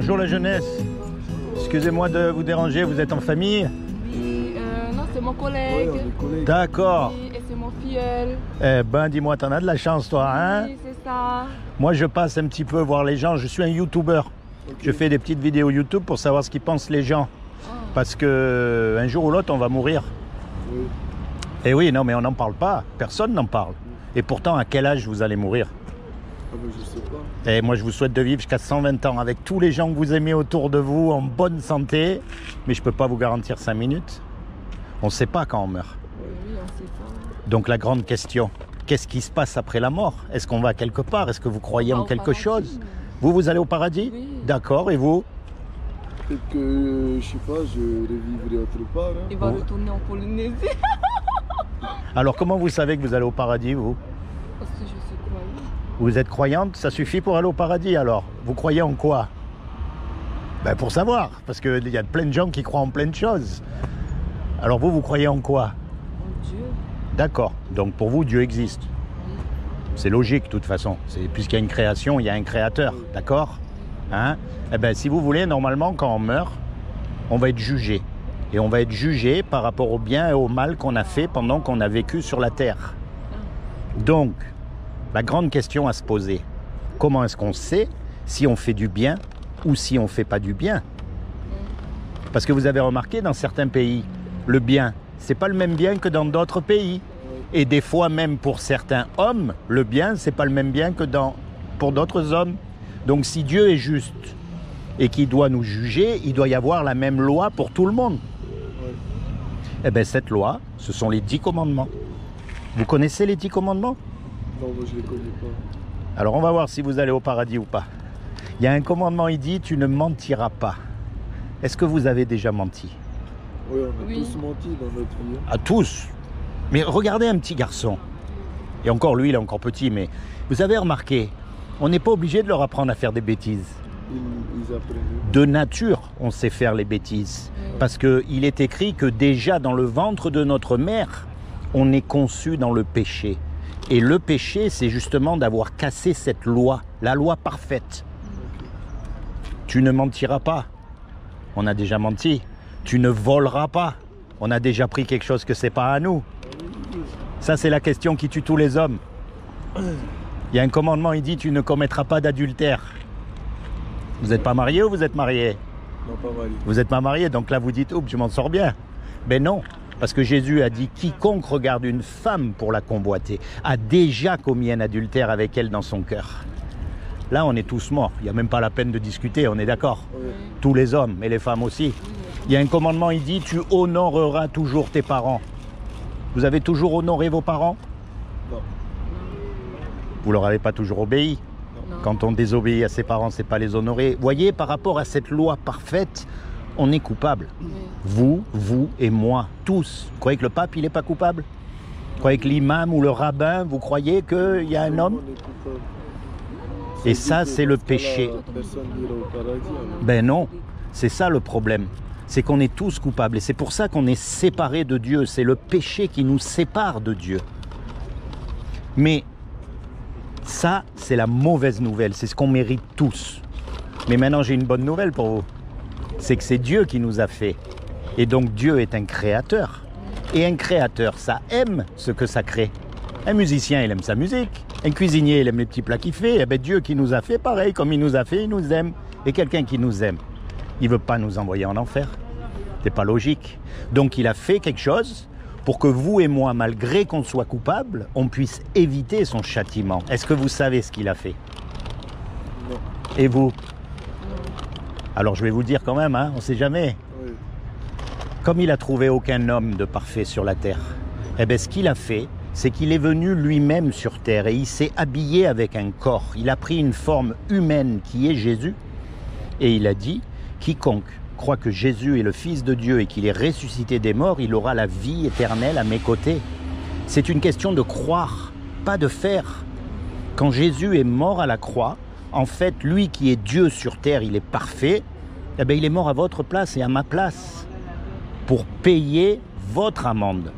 Bonjour la jeunesse. Excusez-moi de vous déranger, vous êtes en famille? Oui, non, c'est mon collègue. Ouais, on est collègues. D'accord. Oui, et c'est mon filleul. Eh ben, dis-moi, t'en as de la chance, toi, hein? Oui, c'est ça. Moi, je passe un petit peu voir les gens. Je suis un YouTuber. Ok. Je fais des petites vidéos YouTube pour savoir ce qu'ils pensent les gens. Ah. Parce que un jour ou l'autre, on va mourir. Oui. Et oui, non, mais on n'en parle pas. Personne n'en parle. Et pourtant, à quel âge vous allez mourir? Ah ben, je sais pas. Et moi, je vous souhaite de vivre jusqu'à 120 ans avec tous les gens que vous aimez autour de vous, en bonne santé. Mais je ne peux pas vous garantir 5 minutes. On ne sait pas quand on meurt. Oui, on sait pas. Donc la grande question, qu'est-ce qui se passe après la mort? Est-ce qu'on va quelque part? Est-ce que vous croyez On va en au quelque paradis. chose? Vous allez au paradis? Oui. D'accord, et vous? Peut-être que, je sais pas, je revivrai autre part. Hein. Il va Bon. retourner en Polynésie. Alors comment vous savez que vous allez au paradis, vous? Parce que je suis croyante. Vous êtes croyante, ça suffit pour aller au paradis alors? Vous croyez en quoi? Ben pour savoir, parce qu'il y a plein de gens qui croient en plein de choses. Alors vous croyez en quoi? Oh Dieu. D'accord, donc pour vous, Dieu existe. C'est logique de toute façon. Puisqu'il y a une création, il y a un créateur, d'accord? Hein? Eh bien, si vous voulez, normalement, quand on meurt, on va être jugé. Et on va être jugé par rapport au bien et au mal qu'on a fait pendant qu'on a vécu sur la terre. Donc, la grande question à se poser, comment est-ce qu'on sait si on fait du bien ou si on ne fait pas du bien? Parce que vous avez remarqué, dans certains pays, le bien, c'est pas le même bien que dans d'autres pays. Et des fois même pour certains hommes, le bien, c'est pas le même bien que pour d'autres hommes. Donc si Dieu est juste et qu'il doit nous juger, il doit y avoir la même loi pour tout le monde. Ouais. Eh bien cette loi, ce sont les 10 commandements. Vous connaissez les 10 commandements? Non, moi je les connais pas. Alors on va voir si vous allez au paradis ou pas. Il y a un commandement, il dit, tu ne mentiras pas. Est-ce que vous avez déjà menti? Oui, on a Oui. tous menti dans notre vie. Hein. À tous. Mais regardez un petit garçon. Et encore, lui, il est encore petit, mais vous avez remarqué, on n'est pas obligé de leur apprendre à faire des bêtises. Ils apprennent. De nature, on sait faire les bêtises. Parce qu'il est écrit que déjà dans le ventre de notre mère, on est conçu dans le péché. Et le péché, c'est justement d'avoir cassé cette loi, la loi parfaite. Tu ne mentiras pas. On a déjà menti. Tu ne voleras pas. On a déjà pris quelque chose que c'est pas à nous. Ça, c'est la question qui tue tous les hommes. Il y a un commandement, il dit, tu ne commettras pas d'adultère. Vous n'êtes pas marié ou vous êtes marié? Non, pas mal. Vous n'êtes pas marié, donc là vous dites, oups, je m'en sors bien. Ben non, parce que Jésus a dit, quiconque regarde une femme pour la convoiter a déjà commis un adultère avec elle dans son cœur. Là, on est tous morts. Il n'y a même pas la peine de discuter, on est d'accord? Ouais. Tous les hommes et les femmes aussi. Il y a un commandement, il dit, tu honoreras toujours tes parents. Vous avez toujours honoré vos parents? Non. Vous leur avez pas toujours obéi. Non. Quand on désobéit à ses parents, c'est pas les honorer. Voyez, par rapport à cette loi parfaite, on est coupable. Oui. Vous et moi, tous. Vous croyez que le pape, il n'est pas coupable? Vous croyez que l'imam ou le rabbin, vous croyez qu'il y a un homme? On est coupable. Et Ça ça, dit que c'est le dans ce cas-là, péché. Personne n'ira au paradis. Alors. Ben non, c'est ça le problème. C'est qu'on est tous coupables. Et c'est pour ça qu'on est séparés de Dieu. C'est le péché qui nous sépare de Dieu. Mais ça, c'est la mauvaise nouvelle. C'est ce qu'on mérite tous. Mais maintenant, j'ai une bonne nouvelle pour vous. C'est que c'est Dieu qui nous a fait. Et donc, Dieu est un créateur. Et un créateur, ça aime ce que ça crée. Un musicien, il aime sa musique. Un cuisinier, il aime les petits plats qu'il fait. Et bien, Dieu qui nous a fait, pareil, comme il nous a fait, il nous aime. Et quelqu'un qui nous aime, il ne veut pas nous envoyer en enfer. C'est pas logique. Donc, il a fait quelque chose pour que vous et moi, malgré qu'on soit coupables, on puisse éviter son châtiment. Est-ce que vous savez ce qu'il a fait? Non. Et vous? Alors, je vais vous dire quand même, hein, on ne sait jamais. Oui. Comme il a trouvé aucun homme de parfait sur la terre, eh bien, ce qu'il a fait, c'est qu'il est venu lui-même sur terre et il s'est habillé avec un corps. Il a pris une forme humaine qui est Jésus et il a dit, quiconque croit que Jésus est le Fils de Dieu et qu'il est ressuscité des morts, il aura la vie éternelle à mes côtés. C'est une question de croire, pas de faire. Quand Jésus est mort à la croix, en fait, lui qui est Dieu sur terre, il est parfait, eh bien, il est mort à votre place et à ma place pour payer votre amende.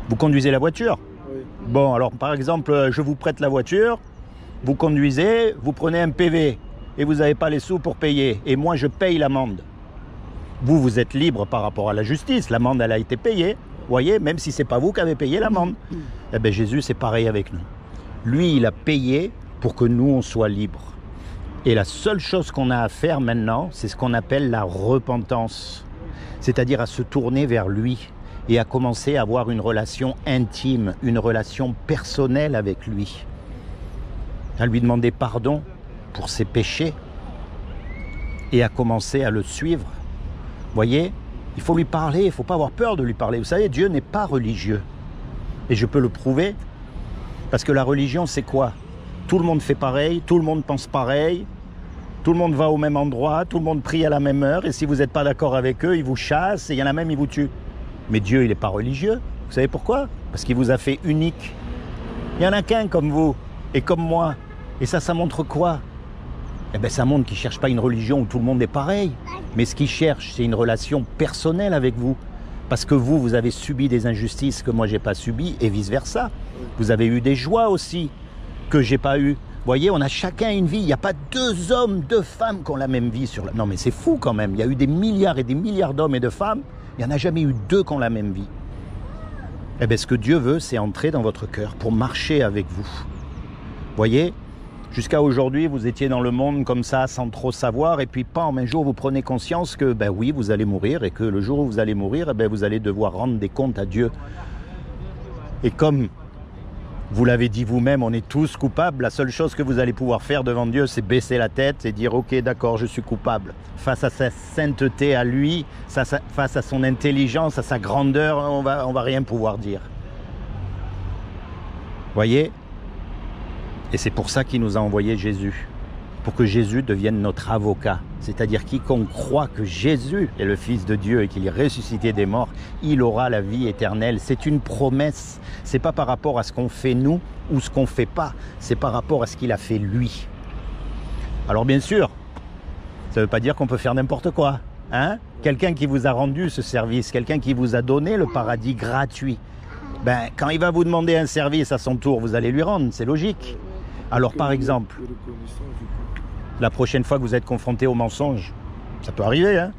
Vous conduisez la voiture? Oui. Bon, alors par exemple, je vous prête la voiture, vous conduisez, vous prenez un PV. et vous n'avez pas les sous pour payer. Et moi, je paye l'amende. Vous, vous êtes libre par rapport à la justice. L'amende, elle a été payée. Vous voyez, même si ce n'est pas vous qui avez payé l'amende. Eh bien, Jésus, c'est pareil avec nous. Lui, il a payé pour que nous, on soit libres. Et la seule chose qu'on a à faire maintenant, c'est ce qu'on appelle la repentance. C'est-à-dire à se tourner vers lui et à commencer à avoir une relation intime, une relation personnelle avec lui. À lui demander pardon pour ses péchés et à commencer à le suivre. Vous voyez, il faut lui parler, il ne faut pas avoir peur de lui parler. Vous savez, Dieu n'est pas religieux. Et je peux le prouver, parce que la religion, c'est quoi? Tout le monde fait pareil, tout le monde pense pareil, tout le monde va au même endroit, tout le monde prie à la même heure, et si vous n'êtes pas d'accord avec eux, ils vous chassent, et il y en a même, ils vous tuent. Mais Dieu, il n'est pas religieux. Vous savez pourquoi? Parce qu'il vous a fait unique. Il n'y en a qu'un comme vous, et comme moi. Et ça montre quoi? Eh bien, ça montre qu'il ne cherche pas une religion où tout le monde est pareil. Mais ce qu'il cherche, c'est une relation personnelle avec vous. Parce que vous, vous avez subi des injustices que moi, je n'ai pas subies, et vice-versa. Vous avez eu des joies aussi que je n'ai pas eues. Vous voyez, on a chacun une vie. Il n'y a pas 2 hommes, 2 femmes qui ont la même vie. Non, mais c'est fou quand même. Il y a eu des milliards et des milliards d'hommes et de femmes. Il n'y en a jamais eu 2 qui ont la même vie. Eh bien, ce que Dieu veut, c'est entrer dans votre cœur pour marcher avec vous. Vous voyez, jusqu'à aujourd'hui, vous étiez dans le monde comme ça, sans trop savoir, et puis, pam, un jour, vous prenez conscience que, ben oui, vous allez mourir, et que le jour où vous allez mourir, eh ben, vous allez devoir rendre des comptes à Dieu. Et comme vous l'avez dit vous-même, on est tous coupables, la seule chose que vous allez pouvoir faire devant Dieu, c'est baisser la tête et dire, ok, d'accord, je suis coupable. Face à sa sainteté à lui, face à son intelligence, à sa grandeur, on va rien pouvoir dire. Voyez ? Et c'est pour ça qu'il nous a envoyé Jésus, pour que Jésus devienne notre avocat. C'est-à-dire quiconque croit que Jésus est le Fils de Dieu et qu'il est ressuscité des morts, il aura la vie éternelle. C'est une promesse. C'est pas par rapport à ce qu'on fait nous ou ce qu'on fait pas. C'est par rapport à ce qu'il a fait lui. Alors bien sûr, ça ne veut pas dire qu'on peut faire n'importe quoi. Hein ? Quelqu'un qui vous a rendu ce service, quelqu'un qui vous a donné le paradis gratuit, ben, quand il va vous demander un service à son tour, vous allez lui rendre, c'est logique. Alors par exemple, la prochaine fois que vous êtes confronté au mensonge, ça peut arriver, hein,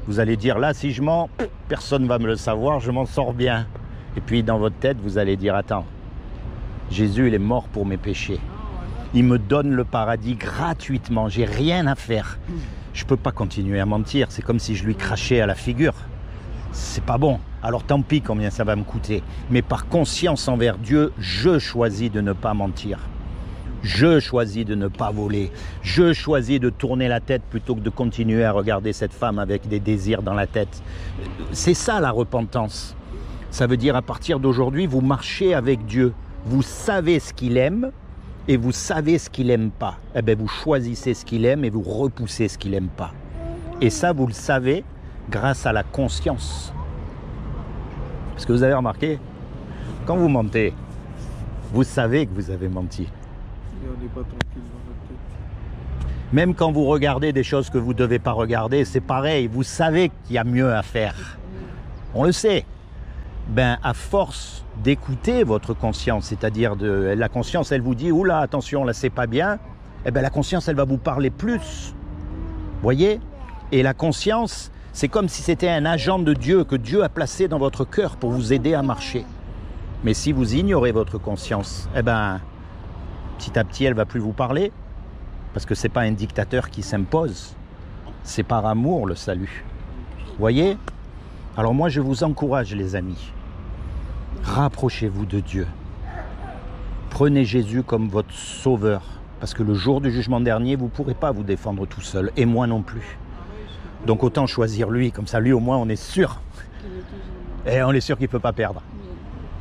vous allez dire là, si je mens, personne ne va me le savoir, je m'en sors bien. Et puis dans votre tête, vous allez dire, attends, Jésus, il est mort pour mes péchés. Il me donne le paradis gratuitement, j'ai rien à faire. Je ne peux pas continuer à mentir, c'est comme si je lui crachais à la figure. C'est pas bon. Alors tant pis combien ça va me coûter. Mais par conscience envers Dieu, je choisis de ne pas mentir. Je choisis de ne pas voler. Je choisis de tourner la tête plutôt que de continuer à regarder cette femme avec des désirs dans la tête. C'est ça la repentance. Ça veut dire à partir d'aujourd'hui, vous marchez avec Dieu. Vous savez ce qu'il aime et vous savez ce qu'il n'aime pas. Eh bien, vous choisissez ce qu'il aime et vous repoussez ce qu'il n'aime pas. Et ça, vous le savez grâce à la conscience. Parce que vous avez remarqué, quand vous mentez, vous savez que vous avez menti. On n'est pas tranquille dans notre tête. Même quand vous regardez des choses que vous ne devez pas regarder, c'est pareil, vous savez qu'il y a mieux à faire. On le sait. Ben, à force d'écouter votre conscience, c'est-à-dire la conscience, elle vous dit, oula, attention, là, c'est pas bien, eh ben, la conscience, elle va vous parler plus. Voyez ? Et la conscience, c'est comme si c'était un agent de Dieu que Dieu a placé dans votre cœur pour vous aider à marcher. Mais si vous ignorez votre conscience, eh ben, petit à petit, elle ne va plus vous parler, parce que ce n'est pas un dictateur qui s'impose, c'est par amour le salut. Voyez ? Alors moi, je vous encourage, les amis, rapprochez-vous de Dieu. Prenez Jésus comme votre sauveur, parce que le jour du jugement dernier, vous ne pourrez pas vous défendre tout seul, et moi non plus. Donc autant choisir lui, comme ça, lui au moins, on est sûr. Et on est sûr qu'il ne peut pas perdre.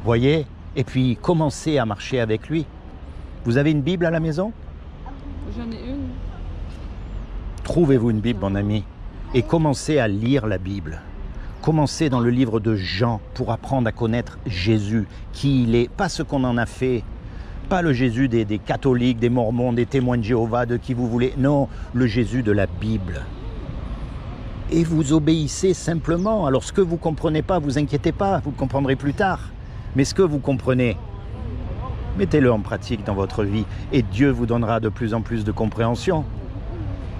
Voyez ? Et puis, commencez à marcher avec lui. Vous avez une Bible à la maison ? J'en ai une. Trouvez-vous une Bible, mon ami, et commencez à lire la Bible. Commencez dans le livre de Jean pour apprendre à connaître Jésus, qui il est, pas ce qu'on en a fait, pas le Jésus des catholiques, des mormons, des témoins de Jéhovah, de qui vous voulez, non, le Jésus de la Bible. Et vous obéissez simplement. Alors ce que vous ne comprenez pas, vous inquiétez pas, vous le comprendrez plus tard. Mais ce que vous comprenez, mettez-le en pratique dans votre vie et Dieu vous donnera de plus en plus de compréhension.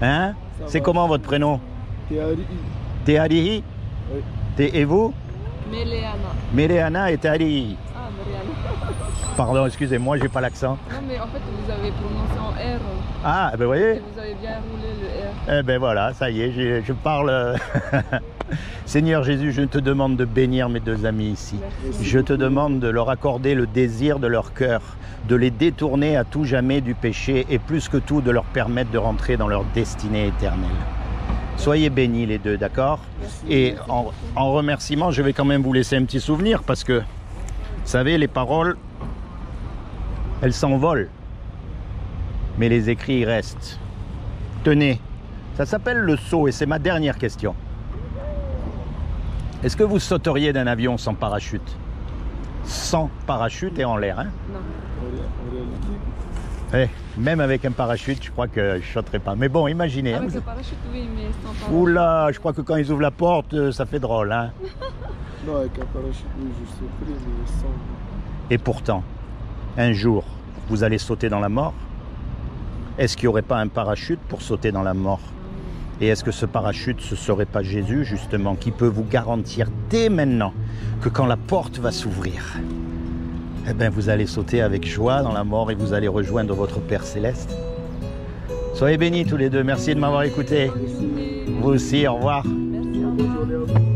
Hein? Ça C'est va. comment votre prénom? Théari. Teharihi? Oui. Et vous? Méléana. Méléana et Teharihi. Ah, Mariana. Pardon, excusez-moi, j'ai pas l'accent. Non, mais en fait, vous avez prononcé en R. Ah, ben vous voyez? Et vous avez bien roulé le R. Eh ben voilà, ça y est, je parle. Seigneur Jésus, je te demande de bénir mes deux amis ici. Merci. Je te demande de leur accorder le désir de leur cœur, de les détourner à tout jamais du péché et plus que tout de leur permettre de rentrer dans leur destinée éternelle. Soyez bénis les deux, d'accord? Et en remerciement, je vais quand même vous laisser un petit souvenir parce que, vous savez, les paroles, elles s'envolent, mais les écrits ils restent. Tenez, ça s'appelle le saut et c'est ma dernière question. Est-ce que vous sauteriez d'un avion sans parachute? Sans parachute et en l'air, hein? Non. En réalité, Même avec un parachute, je crois que je sauterais pas. Mais bon, imaginez. Avec Hein? le parachute, oui, mais sans parachute. Oula, je crois que quand ils ouvrent la porte, ça fait drôle, hein? non, avec un parachute, oui, je sauterais, mais sans. Et pourtant, un jour, vous allez sauter dans la mort. Est-ce qu'il n'y aurait pas un parachute pour sauter dans la mort? Et est-ce que ce parachute, ce serait pas Jésus, justement, qui peut vous garantir dès maintenant que quand la porte va s'ouvrir, eh bien, vous allez sauter avec joie dans la mort et vous allez rejoindre votre Père Céleste? Soyez bénis tous les deux. Merci de m'avoir écouté. Vous aussi, au revoir. Merci, au Bonne revoir. journée à vous.